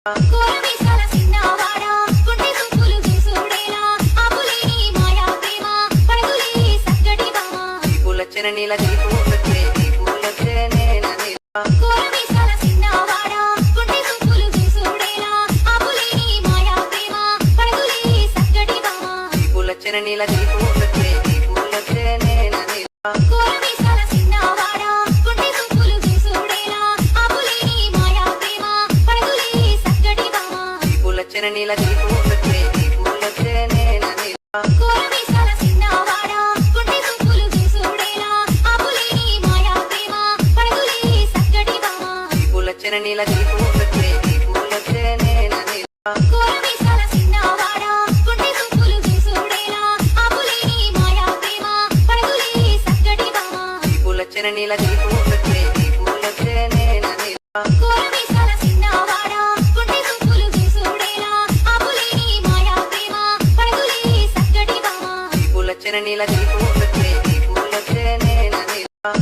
కోరమీసాల సిన్నవాడా గుండె సూపులు చూసుడేలా ఆపులేని మాయా ప్రేమ పడగులే సక్కటి బామ పూలచ్చన నీల పూలచ్చే పూలచ్చనే కోరమీసాల సిన్నవాడా గుండె సూపులు చూసుడేలా ఆపులేని మాయా ప్రేమ పడగులే సక్కటి బామ పూలచ్చన నీల పూలచ్చే పూలచ్చనే కోరమీసాల సిన్నవాడా గుండె సూపులు చూసుడేలా ఆపులేని మాయా ప్రేమ పడగులే సక్కటి బామ పూలచ్చన నీల పూలచ్చే పూలచ్చనే కోరమీసాల సిన్నవాడా గుండె సూపులు చూసుడేలా ఆపులేని మాయా ప్రేమ పడగులే సక్కటి బామ పూలచ్చన నీల పూలచ్చే పూలచ్చనే కోరమీసాల సిన్నవాడా గుండె సూపులు చూసుడేలా ఆపులేని మాయా ప్రేమ పడగులే సక్కటి బామ పూలచ్చన నీల పూలచ్చే పూలచ్చనే కోరమీసాల సిన్నవాడా గుండె సూపులు చూసుడేలా ఆపులేని మాయా ప్రేమ పడగులే సక్కటి బామ పూలచ్చన నీల పూలచ్చే పూలచ్చనే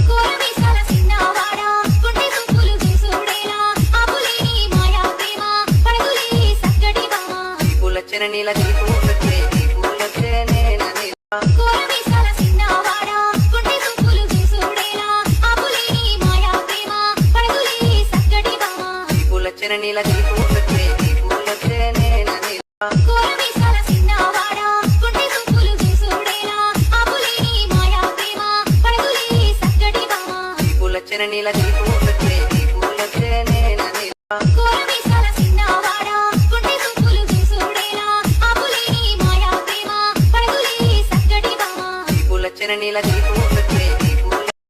కోరమీసాల సిన్నవాడా గుండె సూపులు చూసుడేలా ఆపులేని మాయా ప్రేమ పడగులే సక్కటి బామ పూలచ్చన నీల పూలచ్చే పూలచ్చనే కోరమీసాల సిన్నవాడా గుండె సూపులు చూసుడేలా ఆపులేని మాయా ప్రేమ పడగులే సక్కటి బామ పూలచ్చన నీల పూలచ్చే పూలచ్చనే కోరమీసాల సిన్నవాడా గుండె సూపులు చూసుడేలా ఆపులేని మాయా ప్రేమ పడగులే సక్కటి బామ పూలచ్చన నీల పూలచ్చే పూలచ్చనే